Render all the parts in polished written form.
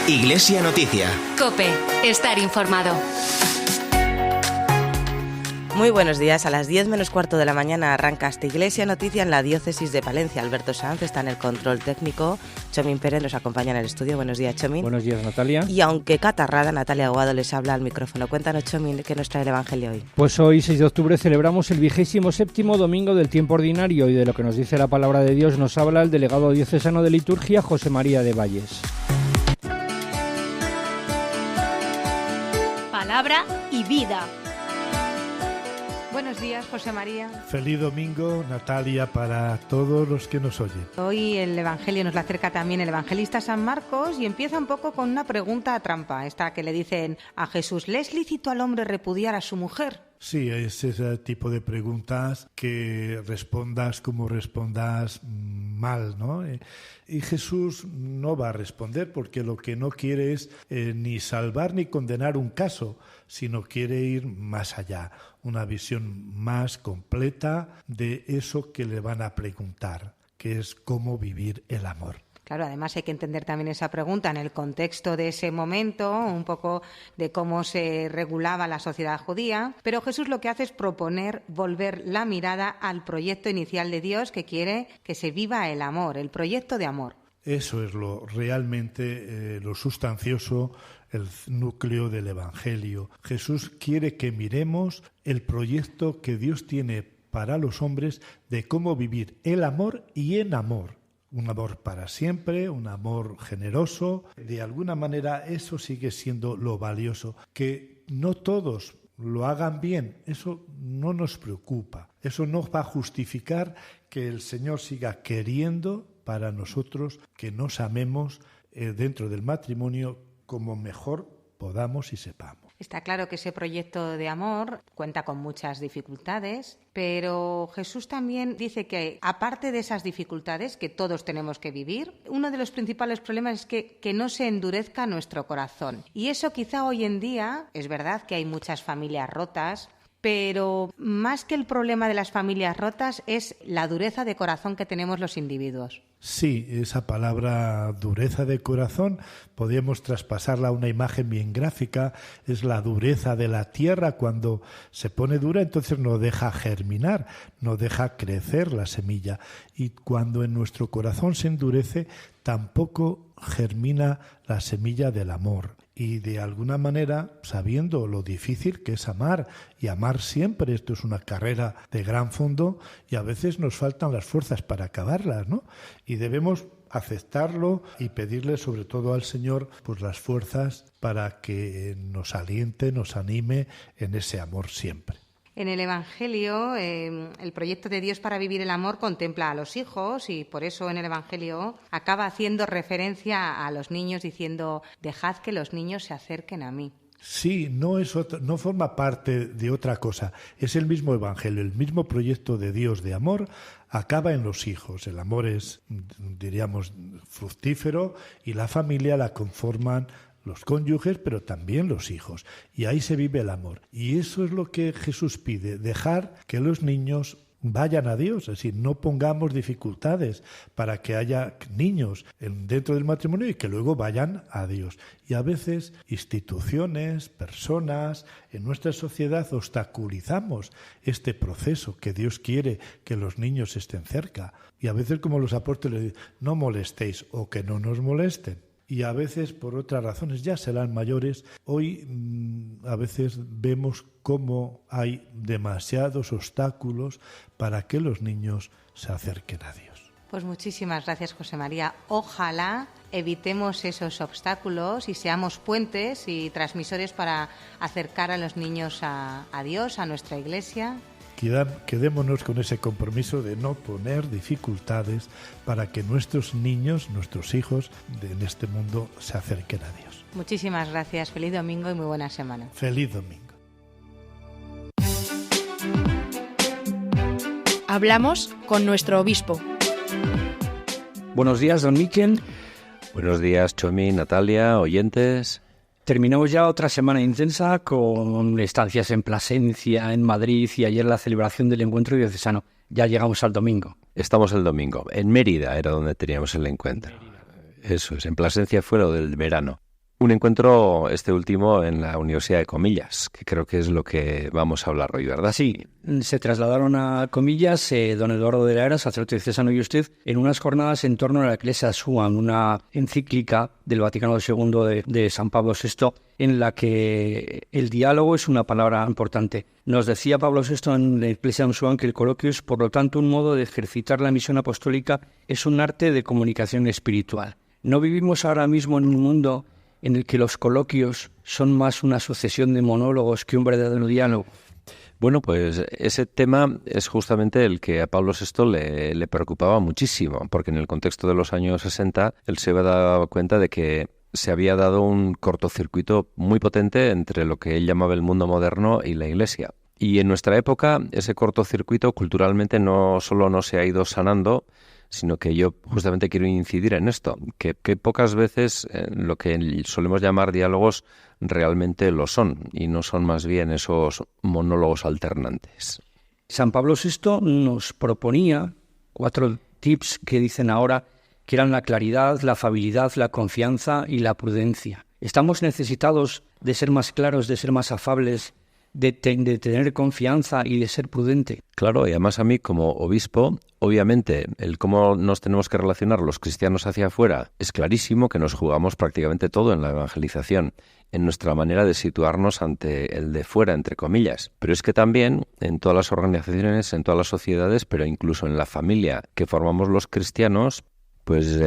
Iglesia Noticia. COPE. Estar informado. Muy buenos días. A las 10 menos cuarto de la mañana arranca esta Iglesia Noticia en la Diócesis de Palencia. Alberto Sanz está en el control técnico. Chomín Pérez nos acompaña en el estudio. Buenos días, Chomín. Buenos días, Natalia. Y aunque catarrada, Natalia Aguado les habla al micrófono. Cuéntanos, Chomín, ¿qué nos trae el Evangelio hoy? Pues hoy, 6 de octubre, celebramos el 27º domingo del tiempo ordinario, y de lo que nos dice la palabra de Dios nos habla el delegado diocesano de liturgia, José María de Valles. Palabra y vida. Buenos días, José María. Feliz domingo, Natalia, para todos los que nos oyen. Hoy el Evangelio nos lo acerca también el evangelista San Marcos y empieza un poco con una pregunta trampa, esta que le dicen a Jesús: ¿le es lícito al hombre repudiar a su mujer? Sí, es ese tipo de preguntas que respondas como respondas mal, ¿no? Y Jesús no va a responder, porque lo que no quiere es ni salvar ni condenar un caso, sino quiere ir más allá, una visión más completa de eso que le van a preguntar, que es cómo vivir el amor. Claro, además hay que entender también esa pregunta en el contexto de ese momento, un poco de cómo se regulaba la sociedad judía, pero Jesús lo que hace es proponer volver la mirada al proyecto inicial de Dios, que quiere que se viva el amor, el proyecto de amor. Eso es lo realmente lo sustancioso, el núcleo del Evangelio. Jesús quiere que miremos el proyecto que Dios tiene para los hombres de cómo vivir el amor y en amor. Un amor para siempre, un amor generoso. De alguna manera eso sigue siendo lo valioso. Que no todos lo hagan bien, eso no nos preocupa. Eso no va a justificar que el Señor siga queriendo para nosotros que nos amemos dentro del matrimonio como mejor podamos y sepamos. Está claro que ese proyecto de amor cuenta con muchas dificultades, pero Jesús también dice que, aparte de esas dificultades que todos tenemos que vivir, uno de los principales problemas es que no se endurezca nuestro corazón. Y eso quizá hoy en día, es verdad que hay muchas familias rotas, pero más que el problema de las familias rotas es la dureza de corazón que tenemos los individuos. Sí, esa palabra dureza de corazón podríamos traspasarla a una imagen bien gráfica. Es la dureza de la tierra. Cuando se pone dura, entonces no deja germinar, no deja crecer la semilla. Y cuando en nuestro corazón se endurece, tampoco germina la semilla del amor. Y de alguna manera, sabiendo lo difícil que es amar, y amar siempre, esto es una carrera de gran fondo, y a veces nos faltan las fuerzas para acabarlas, ¿no? Y debemos aceptarlo y pedirle sobre todo al Señor pues las fuerzas para que nos aliente, nos anime en ese amor siempre. En el Evangelio, el proyecto de Dios para vivir el amor contempla a los hijos, y por eso en el Evangelio acaba haciendo referencia a los niños diciendo: dejad que los niños se acerquen a mí. Sí, no forma parte de otra cosa. Es el mismo Evangelio, el mismo proyecto de Dios de amor acaba en los hijos. El amor es, diríamos, fructífero, y la familia la conforman los cónyuges, pero también los hijos. Y ahí se vive el amor. Y eso es lo que Jesús pide, dejar que los niños vayan a Dios, es decir, no pongamos dificultades para que haya niños dentro del matrimonio y que luego vayan a Dios. Y a veces instituciones, personas en nuestra sociedad obstaculizamos este proceso que Dios quiere que los niños estén cerca. Y a veces, como los apóstoles dicen, no molestéis o que no nos molesten. Y a veces por otras razones, ya serán mayores. Hoy a veces vemos cómo hay demasiados obstáculos para que los niños se acerquen a Dios. Pues muchísimas gracias, José María. Ojalá evitemos esos obstáculos y seamos puentes y transmisores para acercar a los niños a Dios, a nuestra Iglesia. Quedémonos con ese compromiso de no poner dificultades para que nuestros niños, nuestros hijos en este mundo se acerquen a Dios. Muchísimas gracias, feliz domingo y muy buena semana. Feliz domingo. Hablamos con nuestro obispo. Buenos días, don Miquel. Buenos días, Chomín, Natalia, oyentes. Terminamos ya otra semana intensa con estancias en Plasencia, en Madrid, y ayer la celebración del encuentro diocesano. Ya llegamos al domingo. Estamos el domingo. En Mérida era donde teníamos el encuentro. Eso es, en Plasencia fue lo del verano. Un encuentro, este último, en la Universidad de Comillas, que creo que es lo que vamos a hablar hoy, ¿verdad? Sí, se trasladaron a Comillas don Eduardo de la Era, sacerdote diocesano, y usted, en unas jornadas en torno a la Ecclesia Suam, una encíclica del Vaticano II de San Pablo VI, en la que el diálogo es una palabra importante. Nos decía Pablo VI en la Ecclesia Suam que el coloquio es, por lo tanto, un modo de ejercitar la misión apostólica, es un arte de comunicación espiritual. ¿No vivimos ahora mismo en un mundo en el que los coloquios son más una sucesión de monólogos que un verdadero diálogo? Bueno, pues ese tema es justamente el que a Pablo VI le preocupaba muchísimo, porque en el contexto de los años 60 él se había dado cuenta de que se había dado un cortocircuito muy potente entre lo que él llamaba el mundo moderno y la Iglesia. Y en nuestra época ese cortocircuito culturalmente no solo no se ha ido sanando, sino que yo justamente quiero incidir en esto, que pocas veces lo que solemos llamar diálogos realmente lo son, y no son más bien esos monólogos alternantes. San Pablo VI nos proponía 4 tips que dicen ahora que eran la claridad, la afabilidad, la confianza y la prudencia. Estamos necesitados de ser más claros, de ser más afables, de tener confianza y de ser prudente. Claro, y además a mí como obispo, obviamente el cómo nos tenemos que relacionar los cristianos hacia afuera es clarísimo, que nos jugamos prácticamente todo en la evangelización, en nuestra manera de situarnos ante el de fuera, entre comillas. Pero es que también en todas las organizaciones, en todas las sociedades, pero incluso en la familia que formamos los cristianos, pues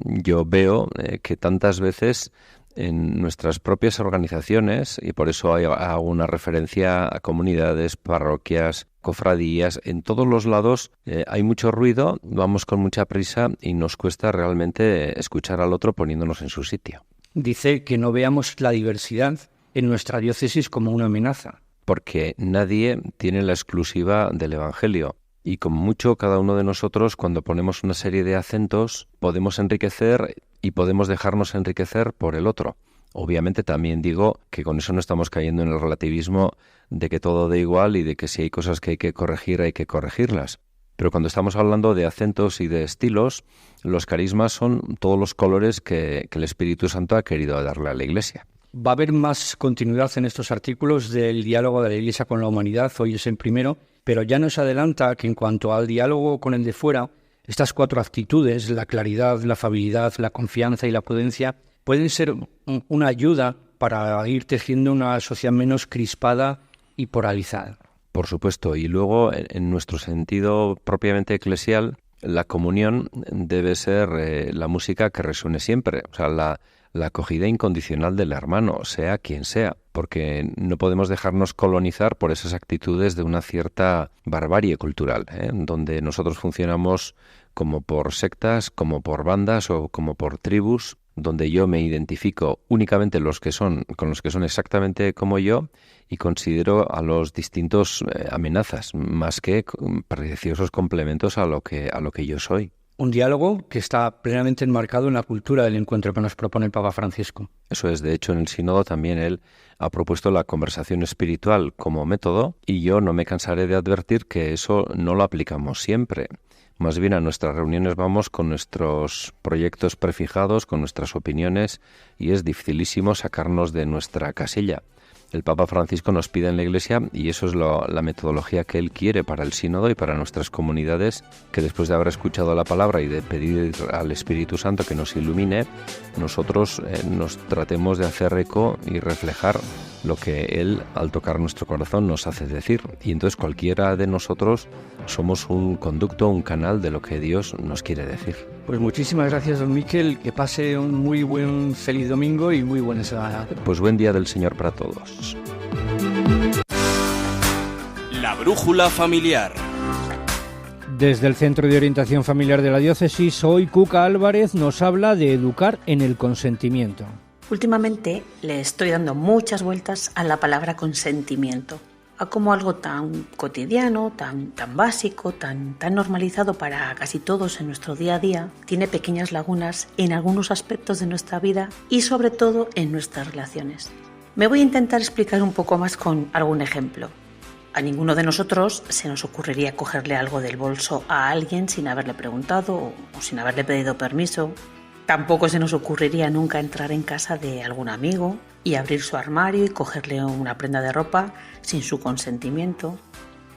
yo veo que tantas veces en nuestras propias organizaciones, y por eso hago una referencia a comunidades, parroquias, cofradías, en todos los lados hay mucho ruido, vamos con mucha prisa y nos cuesta realmente escuchar al otro poniéndonos en su sitio. Dice que no veamos la diversidad en nuestra diócesis como una amenaza. Porque nadie tiene la exclusiva del Evangelio. Y con mucho, cada uno de nosotros, cuando ponemos una serie de acentos, podemos enriquecer y podemos dejarnos enriquecer por el otro. Obviamente también digo que con eso no estamos cayendo en el relativismo de que todo da igual y de que si hay cosas que hay que corregir, hay que corregirlas. Pero cuando estamos hablando de acentos y de estilos, los carismas son todos los colores que el Espíritu Santo ha querido darle a la Iglesia. Va a haber más continuidad en estos artículos del diálogo de la Iglesia con la humanidad, hoy es el primero, pero ya nos adelanta que en cuanto al diálogo con el de fuera, estas 4 actitudes, la claridad, la afabilidad, la confianza y la prudencia, pueden ser una ayuda para ir tejiendo una sociedad menos crispada y polarizada. Por supuesto, y luego en nuestro sentido propiamente eclesial, la comunión debe ser la música que resuene siempre, o sea, la acogida incondicional del hermano, sea quien sea, porque no podemos dejarnos colonizar por esas actitudes de una cierta barbarie cultural, donde nosotros funcionamos como por sectas, como por bandas o como por tribus, donde yo me identifico únicamente con los que son exactamente como yo y considero a los distintos amenazas, más que preciosos complementos a lo que yo soy. Un diálogo que está plenamente enmarcado en la cultura del encuentro que nos propone el Papa Francisco. Eso es, de hecho en el sínodo también él ha propuesto la conversación espiritual como método y yo no me cansaré de advertir que eso no lo aplicamos siempre. Más bien a nuestras reuniones vamos con nuestros proyectos prefijados, con nuestras opiniones y es dificilísimo sacarnos de nuestra casilla. El Papa Francisco nos pide en la Iglesia, y eso es la metodología que él quiere para el sínodo y para nuestras comunidades, que después de haber escuchado la palabra y de pedir al Espíritu Santo que nos ilumine, nosotros nos tratemos de hacer eco y reflejar lo que él, al tocar nuestro corazón, nos hace decir. Y entonces cualquiera de nosotros somos un conducto, un canal de lo que Dios nos quiere decir. Pues muchísimas gracias, don Miquel. Que pase un muy buen, feliz domingo y muy buena semana. Pues buen día del Señor para todos. La brújula familiar. Desde el Centro de Orientación Familiar de la Diócesis, hoy Cuca Álvarez nos habla de educar en el consentimiento. Últimamente le estoy dando muchas vueltas a la palabra consentimiento, a como algo tan cotidiano, tan básico, tan normalizado para casi todos en nuestro día a día, tiene pequeñas lagunas en algunos aspectos de nuestra vida y sobre todo en nuestras relaciones. Me voy a intentar explicar un poco más con algún ejemplo. A ninguno de nosotros se nos ocurriría cogerle algo del bolso a alguien sin haberle preguntado o sin haberle pedido permiso. Tampoco se nos ocurriría nunca entrar en casa de algún amigo y abrir su armario y cogerle una prenda de ropa sin su consentimiento.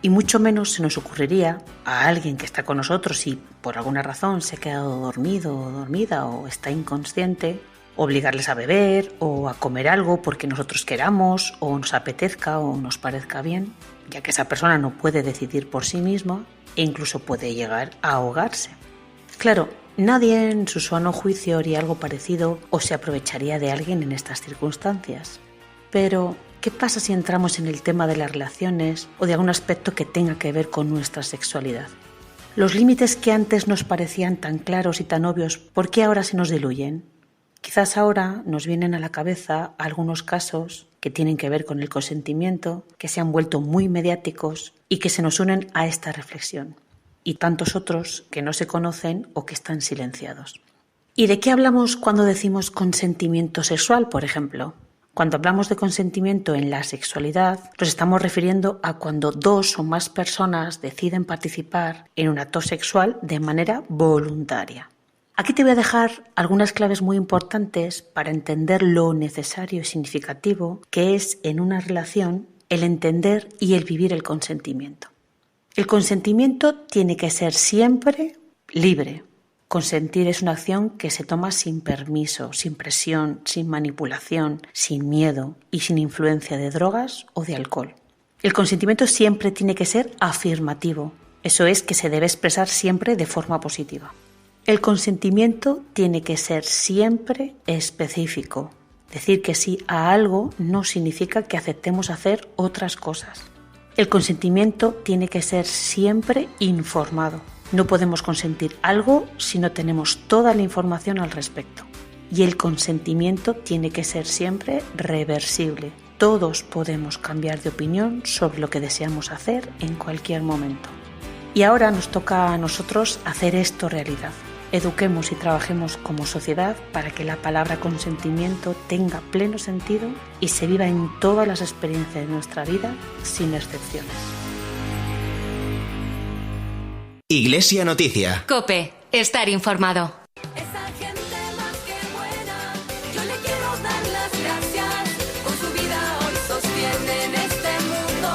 Y mucho menos se nos ocurriría a alguien que está con nosotros y por alguna razón se ha quedado dormido o dormida o está inconsciente, obligarles a beber o a comer algo porque nosotros queramos o nos apetezca o nos parezca bien, ya que esa persona no puede decidir por sí misma e incluso puede llegar a ahogarse. Claro, nadie en su sano juicio haría algo parecido o se aprovecharía de alguien en estas circunstancias. Pero, ¿qué pasa si entramos en el tema de las relaciones o de algún aspecto que tenga que ver con nuestra sexualidad? Los límites que antes nos parecían tan claros y tan obvios, ¿por qué ahora se nos diluyen? Quizás ahora nos vienen a la cabeza algunos casos que tienen que ver con el consentimiento, que se han vuelto muy mediáticos y que se nos unen a esta reflexión, y tantos otros que no se conocen o que están silenciados. ¿Y de qué hablamos cuando decimos consentimiento sexual, por ejemplo? Cuando hablamos de consentimiento en la sexualidad, nos estamos refiriendo a cuando 2 o más personas deciden participar en un acto sexual de manera voluntaria. Aquí te voy a dejar algunas claves muy importantes para entender lo necesario y significativo que es en una relación el entender y el vivir el consentimiento. El consentimiento tiene que ser siempre libre. Consentir es una acción que se toma sin permiso, sin presión, sin manipulación, sin miedo y sin influencia de drogas o de alcohol. El consentimiento siempre tiene que ser afirmativo, eso es que se debe expresar siempre de forma positiva. El consentimiento tiene que ser siempre específico. Decir que sí a algo no significa que aceptemos hacer otras cosas. El consentimiento tiene que ser siempre informado. No podemos consentir algo si no tenemos toda la información al respecto. Y el consentimiento tiene que ser siempre reversible. Todos podemos cambiar de opinión sobre lo que deseamos hacer en cualquier momento. Y ahora nos toca a nosotros hacer esto realidad. Eduquemos y trabajemos como sociedad para que la palabra consentimiento tenga pleno sentido y se viva en todas las experiencias de nuestra vida, sin excepciones. Iglesia Noticia. COPE. Estar informado. Esa gente más que buena, yo le quiero dar las gracias. Con su vida hoy sostienen este mundo.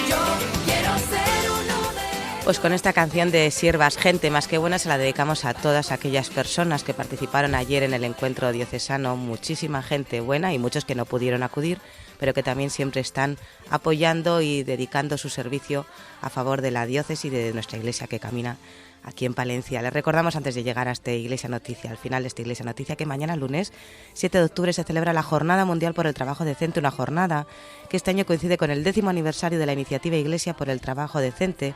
Yo quiero ser uno de... Pues con esta canción de Siervas, gente más que buena, se la dedicamos a todas aquellas personas que participaron ayer en el encuentro diocesano. Muchísima gente buena y muchos que no pudieron acudir, pero que también siempre están apoyando y dedicando su servicio a favor de la diócesis y de nuestra iglesia que camina aquí en Palencia. Les recordamos antes de llegar a esta Iglesia Noticia, al final de esta Iglesia Noticia, que mañana lunes 7 de octubre se celebra la Jornada Mundial por el Trabajo Decente, una jornada que este año coincide con el 10º aniversario de la iniciativa Iglesia por el Trabajo Decente,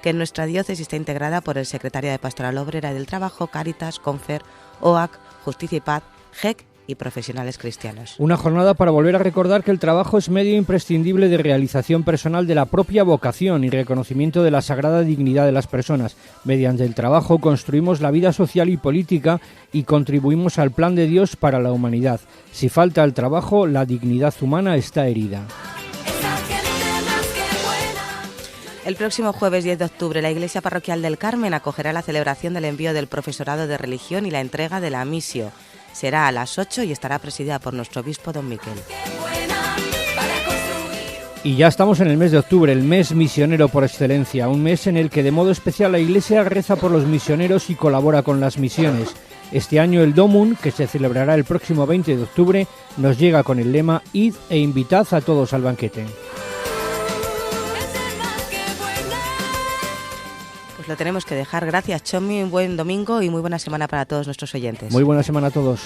que en nuestra diócesis está integrada por el Secretario de Pastoral Obrera y del Trabajo, Cáritas, Confer, OAC, Justicia y Paz, GEC y profesionales cristianos. Una jornada para volver a recordar que el trabajo es medio imprescindible de realización personal de la propia vocación y reconocimiento de la sagrada dignidad de las personas. Mediante el trabajo construimos la vida social y política y contribuimos al plan de Dios para la humanidad. Si falta el trabajo, la dignidad humana está herida. El próximo jueves 10 de octubre, la Iglesia Parroquial del Carmen acogerá la celebración del envío del profesorado de religión y la entrega de la misio. Será a las 8 y estará presidida por nuestro obispo don Miquel. Y ya estamos en el mes de octubre, el mes misionero por excelencia, un mes en el que de modo especial la Iglesia reza por los misioneros y colabora con las misiones. Este año el Domum, que se celebrará el próximo 20 de octubre, nos llega con el lema «Id e invitad a todos al banquete». Pues lo tenemos que dejar. Gracias, Chomi, un buen domingo y muy buena semana para todos nuestros oyentes. Muy buena semana a todos.